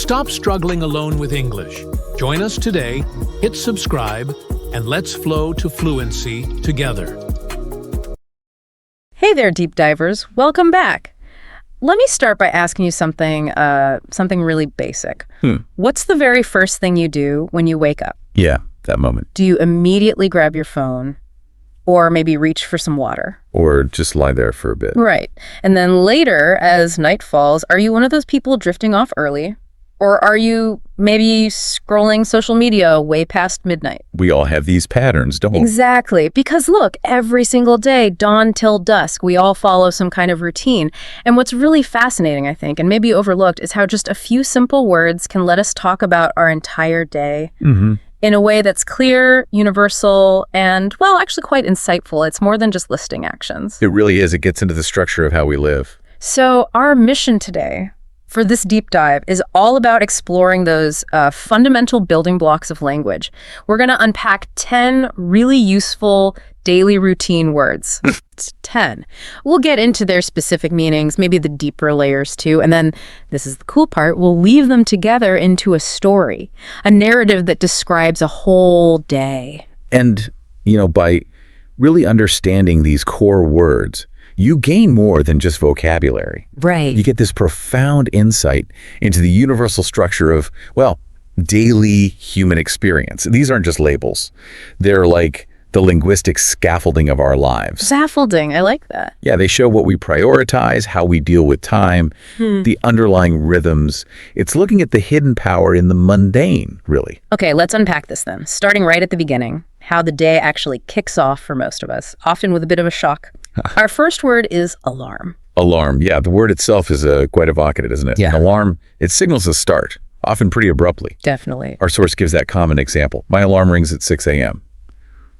Stop struggling alone with English. Join us today, hit subscribe, and let's flow to fluency together. Hey there, deep divers. Welcome back. Let me start by asking you something really basic. What's the very first thing you do when you wake up? Yeah, that moment. Do you immediately grab your phone or maybe reach for some water? Or just lie there for a bit. Right. And then later, as night falls, are you one of those people drifting off early? Or are you maybe scrolling social media way past midnight? We all have these patterns, don't we? Exactly. Because look, every single day, dawn till dusk, we all follow some kind of routine. And what's really fascinating, I think, and maybe overlooked, is how just a few simple words can let us talk about our entire day in a way that's clear, universal, and, well, actually quite insightful. It's more than just listing actions. It really is. It gets into the structure of how we live. So our mission today for this deep dive is all about exploring those fundamental building blocks of language. We're going to unpack 10 really useful daily routine words. It's 10. We'll get into their specific meanings, maybe the deeper layers too, and then, this is the cool part, we'll weave them together into a story, a narrative that describes a whole day. And, by really understanding these core words, you gain more than just vocabulary. Right. You get this profound insight into the universal structure of, daily human experience. These aren't just labels. They're like the linguistic scaffolding of our lives. Scaffolding, I like that. Yeah, they show what we prioritize, how we deal with time, the underlying rhythms. It's looking at the hidden power in the mundane, really. Okay, let's unpack this then, starting right at the beginning, how the day actually kicks off for most of us, often with a bit of a shock. Our first word is alarm. Alarm, yeah. The word itself is quite evocative, isn't it? Yeah. An alarm, it signals a start, often pretty abruptly. Definitely. Our source gives that common example. My alarm rings at 6 a.m.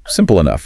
Simple enough.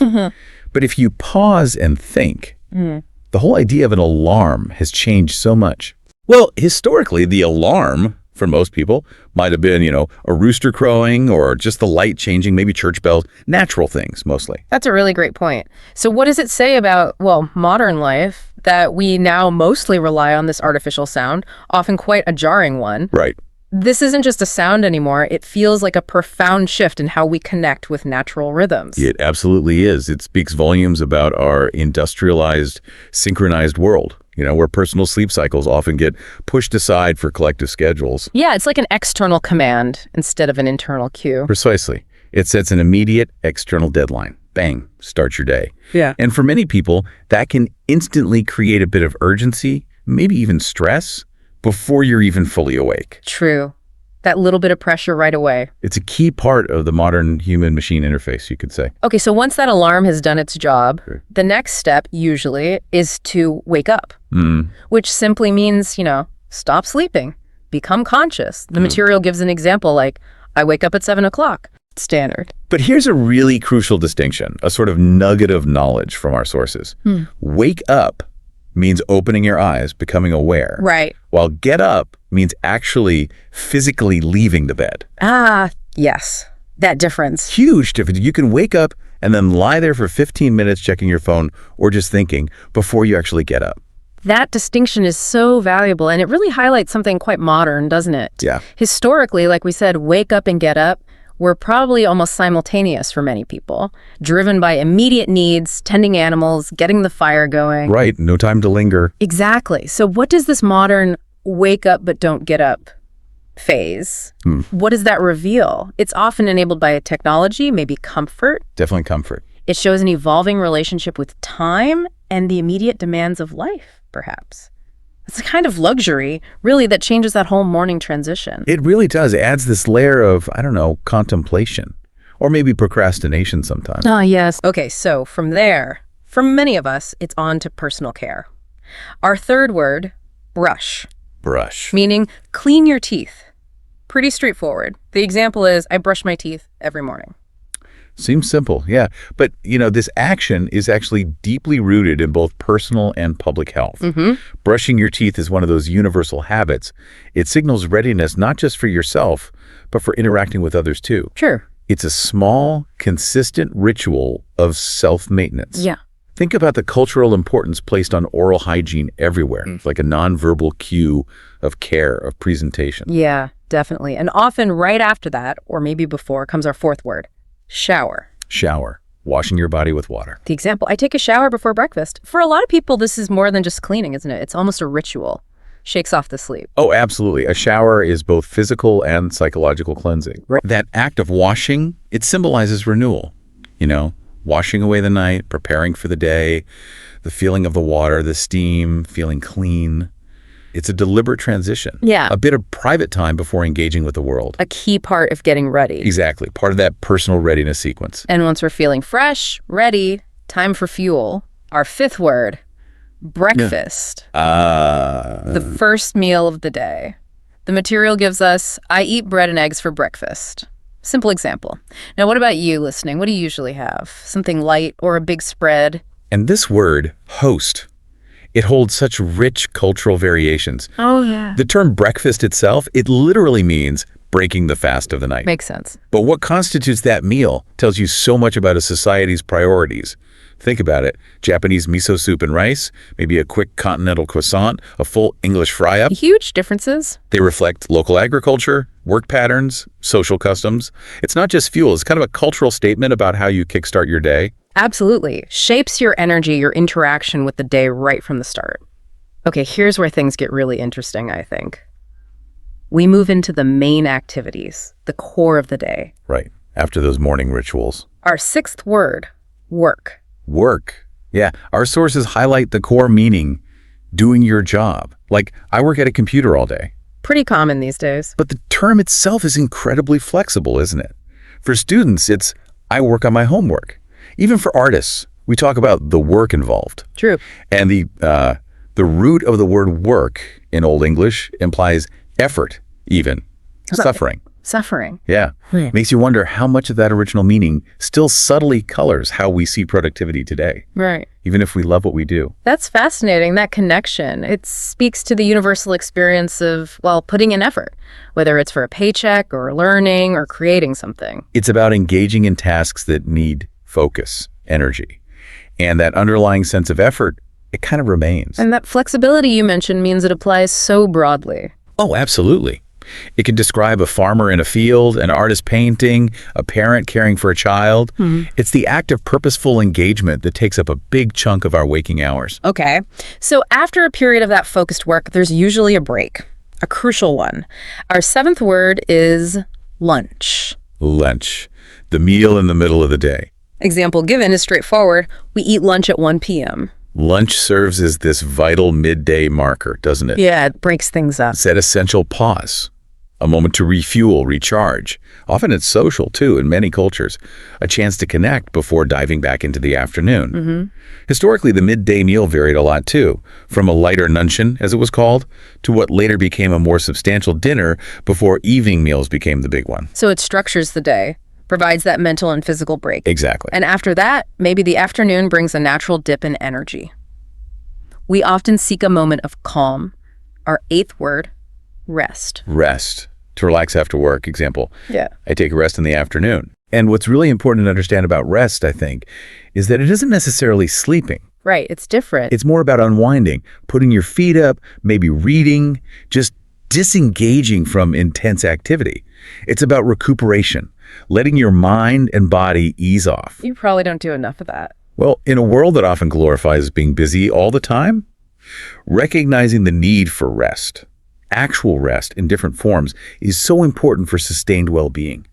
But if you pause and think, the whole idea of an alarm has changed so much. Well, historically, the alarm, for most people, might have been, a rooster crowing or just the light changing, maybe church bells, natural things mostly. That's a really great point. So what does it say about, modern life that we now mostly rely on this artificial sound, often quite a jarring one? Right. This isn't just a sound anymore. It feels like a profound shift in how we connect with natural rhythms. It absolutely is. It speaks volumes about our industrialized, synchronized world, where personal sleep cycles often get pushed aside for collective schedules. Yeah, it's like an external command instead of an internal cue. Precisely. It sets an immediate external deadline. Bang, start your day. Yeah. And for many people, that can instantly create a bit of urgency, maybe even stress, before you're even fully awake. True. That little bit of pressure right away. It's a key part of the modern human-machine interface, you could say. Okay, so once that alarm has done its job, the next step usually is to wake up, which simply means, stop sleeping, become conscious. The material gives an example like, I wake up at 7 o'clock. Standard. But here's a really crucial distinction, a sort of nugget of knowledge from our sources. Wake up means opening your eyes, becoming aware. Right. While get up means actually physically leaving the bed. Ah, yes. That difference. Huge difference. You can wake up and then lie there for 15 minutes checking your phone or just thinking before you actually get up. That distinction is so valuable, and it really highlights something quite modern, doesn't it? Yeah. Historically, like we said, wake up and get up were probably almost simultaneous for many people, driven by immediate needs, tending animals, getting the fire going. Right. No time to linger. Exactly. So what does this modern wake up but don't get up phase, what does that reveal? It's often enabled by a technology, maybe comfort. Definitely comfort. It shows an evolving relationship with time and the immediate demands of life, perhaps. It's a kind of luxury, really, that changes that whole morning transition. It really does. It adds this layer of, contemplation. Or maybe procrastination sometimes. Ah, yes. Okay, so from there, for many of us, it's on to personal care. Our third word, brush. Brush. Meaning clean your teeth. Pretty straightforward. The example is, I brush my teeth every morning. Seems simple, yeah. But, this action is actually deeply rooted in both personal and public health. Brushing your teeth is one of those universal habits. It signals readiness not just for yourself, but for interacting with others too. Sure. It's a small, consistent ritual of self-maintenance. Yeah. Think about the cultural importance placed on oral hygiene everywhere, like a nonverbal cue of care, of presentation. Yeah. Definitely. And often right after that, or maybe before, comes our fourth word, shower. Shower. Washing your body with water. The example, I take a shower before breakfast. For a lot of people, this is more than just cleaning, isn't it? It's almost a ritual. Shakes off the sleep. Oh, absolutely. A shower is both physical and psychological cleansing. Right. That act of washing, it symbolizes renewal. You know, washing away the night, preparing for the day, the feeling of the water, the steam, feeling clean. It's a deliberate transition. Yeah. A bit of private time before engaging with the world. A key part of getting ready. Exactly. Part of that personal readiness sequence. And once we're feeling fresh, ready, time for fuel, our fifth word, breakfast. The first meal of the day. The material gives us, I eat bread and eggs for breakfast. Simple example. Now, what about you listening? What do you usually have? Something light or a big spread? And this word, host, it holds such rich cultural variations. Oh, yeah. The term breakfast itself, it literally means breaking the fast of the night. Makes sense. But what constitutes that meal tells you so much about a society's priorities. Think about it. Japanese miso soup and rice, maybe a quick continental croissant, a full English fry-up. Huge differences. They reflect local agriculture, work patterns, social customs. It's not just fuel. It's kind of a cultural statement about how you kickstart your day. Absolutely. Shapes your energy, your interaction with the day right from the start. Okay, here's where things get really interesting, I think. We move into the main activities, the core of the day. Right. After those morning rituals. Our sixth word, work. Work. Yeah. Our sources highlight the core meaning, doing your job. Like, I work at a computer all day. Pretty common these days. But the term itself is incredibly flexible, isn't it? For students, it's, I work on my homework. Even for artists, we talk about the work involved. True. And the root of the word work in Old English implies effort, even. Suffering. Suffering. Yeah. Makes you wonder how much of that original meaning still subtly colors how we see productivity today, Right. even if we love what we do. That's fascinating, that connection. It speaks to the universal experience of, well, putting in effort, whether it's for a paycheck or learning or creating something. It's about engaging in tasks that need focus, energy. And that underlying sense of effort, it kind of remains. And that flexibility you mentioned means it applies so broadly. Oh, absolutely. It can describe a farmer in a field, an artist painting, a parent caring for a child. It's the act of purposeful engagement that takes up a big chunk of our waking hours. Okay. So after a period of that focused work, there's usually a break, a crucial one. Our seventh word is lunch. Lunch, the meal in the middle of the day. Example given is straightforward. We eat lunch at 1 p.m. Lunch serves as this vital midday marker, doesn't it? Yeah, it breaks things up. It's that essential pause, a moment to refuel, recharge. Often it's social, too, in many cultures. A chance to connect before diving back into the afternoon. Historically, the midday meal varied a lot, too, from a lighter luncheon, as it was called, to what later became a more substantial dinner before evening meals became the big one. So it structures the day, provides that mental and physical break. Exactly. And after that, maybe the afternoon brings a natural dip in energy. We often seek a moment of calm. Our eighth word, rest. Rest. To relax after work, example. Yeah. I take a rest in the afternoon. And what's really important to understand about rest, I think, is that it isn't necessarily sleeping. Right, it's different. It's more about unwinding, putting your feet up, maybe reading, just disengaging from intense activity. It's about recuperation, letting your mind and body ease off. You probably don't do enough of that. Well, in a world that often glorifies being busy all the time, recognizing the need for rest, actual rest in different forms, is so important for sustained well-being.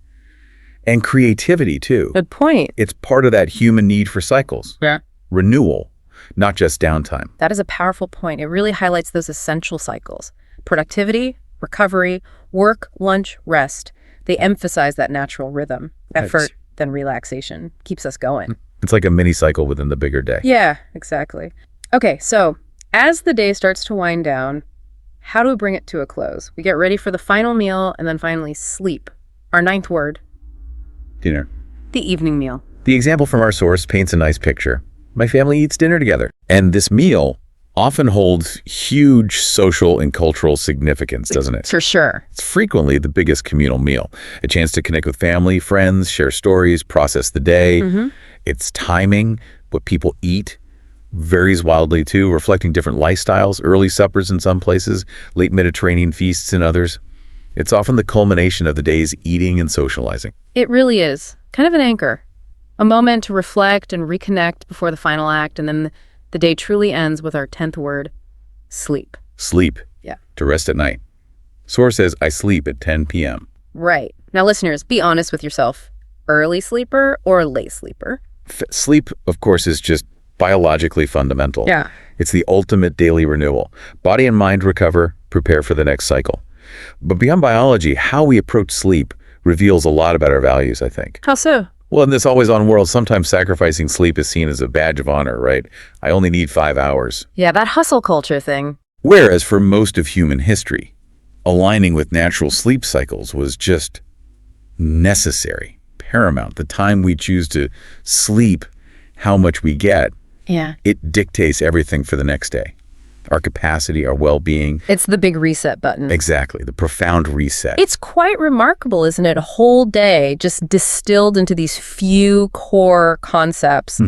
And creativity, too. Good point. It's part of that human need for cycles. Yeah. Renewal, not just downtime. That is a powerful point. It really highlights those essential cycles. Productivity, recovery, work, lunch, rest. They emphasize that natural rhythm. Effort, then relaxation. Keeps us going. It's like a mini cycle within the bigger day. Yeah, exactly. Okay, so as the day starts to wind down, how do we bring it to a close? We get ready for the final meal and then finally sleep. Our ninth word, Dinner. the evening meal. The example from our source paints a nice picture. My family eats dinner together. And this meal often holds huge social and cultural significance, doesn't it? For sure. It's frequently the biggest communal meal. A chance to connect with family, friends, share stories, process the day. Its timing, what people eat, varies wildly too, reflecting different lifestyles, early suppers in some places, late Mediterranean feasts in others. It's often the culmination of the day's eating and socializing. It really is. Kind of an anchor. A moment to reflect and reconnect before the final act, and then the day truly ends with our 10th word, sleep. Sleep. Yeah. To rest at night. Source says, I sleep at 10 p.m. Right. Now, listeners, be honest with yourself. Early sleeper or late sleeper? Sleep, of course, is just biologically fundamental. Yeah. It's the ultimate daily renewal. Body and mind recover, prepare for the next cycle. But beyond biology, how we approach sleep reveals a lot about our values, I think. How so? Well, in this always-on world, sometimes sacrificing sleep is seen as a badge of honor, right? I only need 5 hours. Yeah, that hustle culture thing. Whereas for most of human history, aligning with natural sleep cycles was just necessary, paramount. The time we choose to sleep, how much we get, Yeah. it dictates everything for the next day. Our capacity, our well-being. It's the big reset button. Exactly, the profound reset. It's quite remarkable, isn't it? A whole day just distilled into these few core concepts.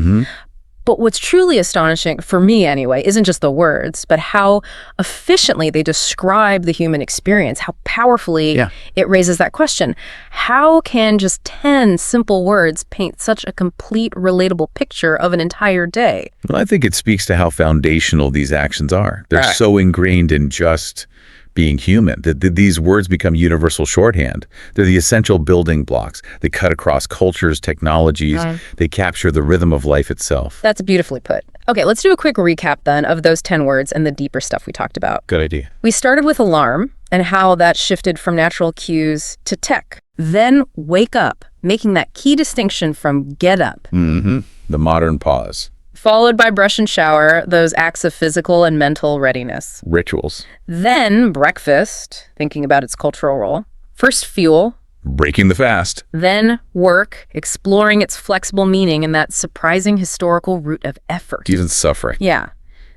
But what's truly astonishing, for me anyway, isn't just the words, but how efficiently they describe the human experience, how powerfully it raises that question. How can just 10 simple words paint such a complete, relatable picture of an entire day? Well, I think it speaks to how foundational these actions are. They're so ingrained in just being human, that these words become universal shorthand. They're the essential building blocks. They cut across cultures, technologies. They capture the rhythm of life itself. That's beautifully put. Okay, let's do a quick recap then of those 10 words and the deeper stuff we talked about. Good idea. We started with alarm and how that shifted from natural cues to tech. Then wake up, making that key distinction from get up. The modern pause. Followed by brush and shower, those acts of physical and mental readiness. Rituals. Then breakfast, thinking about its cultural role. First fuel. Breaking the fast. Then work, exploring its flexible meaning and that surprising historical root of effort. Even suffering. Yeah.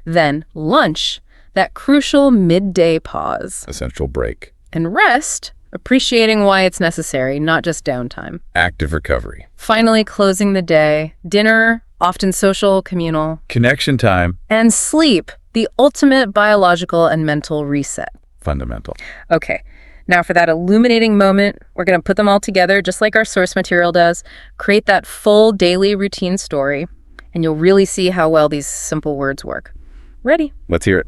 Then lunch, that crucial midday pause. Essential break. And rest, appreciating why it's necessary, not just downtime. Active recovery. Finally, closing the day, dinner, often social, communal. Connection time. And sleep, the ultimate biological and mental reset. Fundamental. Okay, now for that illuminating moment, we're going to put them all together just like our source material does, create that full daily routine story, and you'll really see how well these simple words work. Ready? Let's hear it.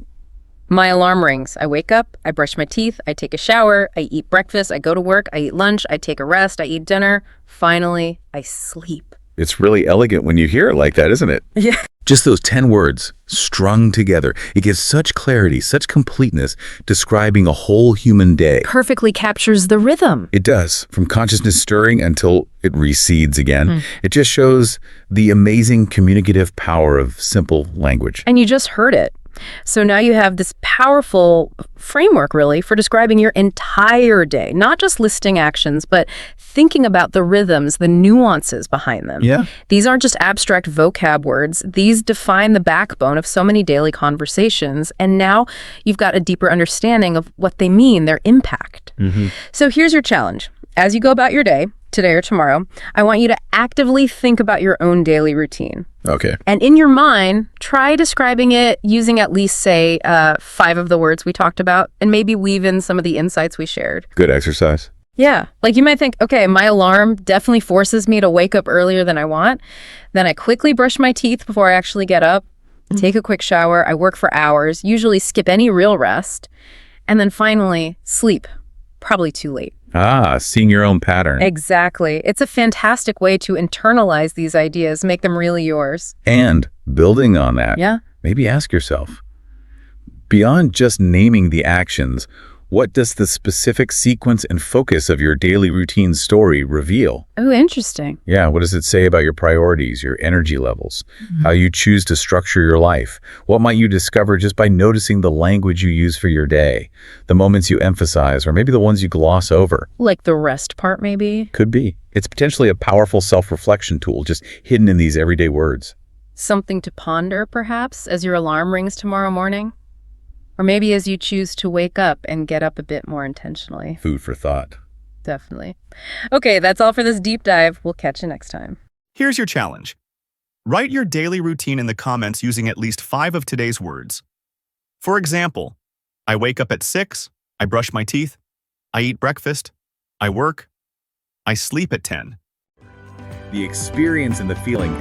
My alarm rings. I wake up, I brush my teeth, I take a shower, I eat breakfast, I go to work, I eat lunch, I take a rest, I eat dinner. Finally, I sleep. It's really elegant when you hear it like that, isn't it? Yeah. Just those 10 words strung together. It gives such clarity, such completeness, describing a whole human day. Perfectly captures the rhythm. It does. From consciousness stirring until it recedes again. It just shows the amazing communicative power of simple language. And you just heard it. So now you have this powerful framework, really, for describing your entire day, not just listing actions, but thinking about the rhythms, the nuances behind them. Yeah. These aren't just abstract vocab words. These define the backbone of so many daily conversations. And now you've got a deeper understanding of what they mean, their impact. So here's your challenge. As you go about your day, today or tomorrow, I want you to actively think about your own daily routine. Okay. And in your mind, try describing it using at least, say, 5 of the words we talked about, and maybe weave in some of the insights we shared. Good exercise. Yeah. Like you might think, okay, my alarm definitely forces me to wake up earlier than I want. Then I quickly brush my teeth before I actually get up, take a quick shower. I work for hours, usually skip any real rest. And then finally, sleep. Probably too late. Seeing your own pattern. Exactly. It's a fantastic way to internalize these ideas, make them really yours. And building on that, maybe ask yourself, beyond just naming the actions, what does the specific sequence and focus of your daily routine story reveal? Oh, interesting. Yeah, what does it say about your priorities, your energy levels, how you choose to structure your life? What might you discover just by noticing the language you use for your day, the moments you emphasize, or maybe the ones you gloss over? Like the rest part, maybe? Could be. It's potentially a powerful self-reflection tool just hidden in these everyday words. Something to ponder, perhaps, as your alarm rings tomorrow morning? Or maybe as you choose to wake up and get up a bit more intentionally. Food for thought. Definitely. Okay, that's all for this deep dive. We'll catch you next time. Here's your challenge. Write your daily routine in the comments using at least 5 of today's words. For example, I wake up at 6, I brush my teeth, I eat breakfast. I work. I sleep at 10. The experience and the feeling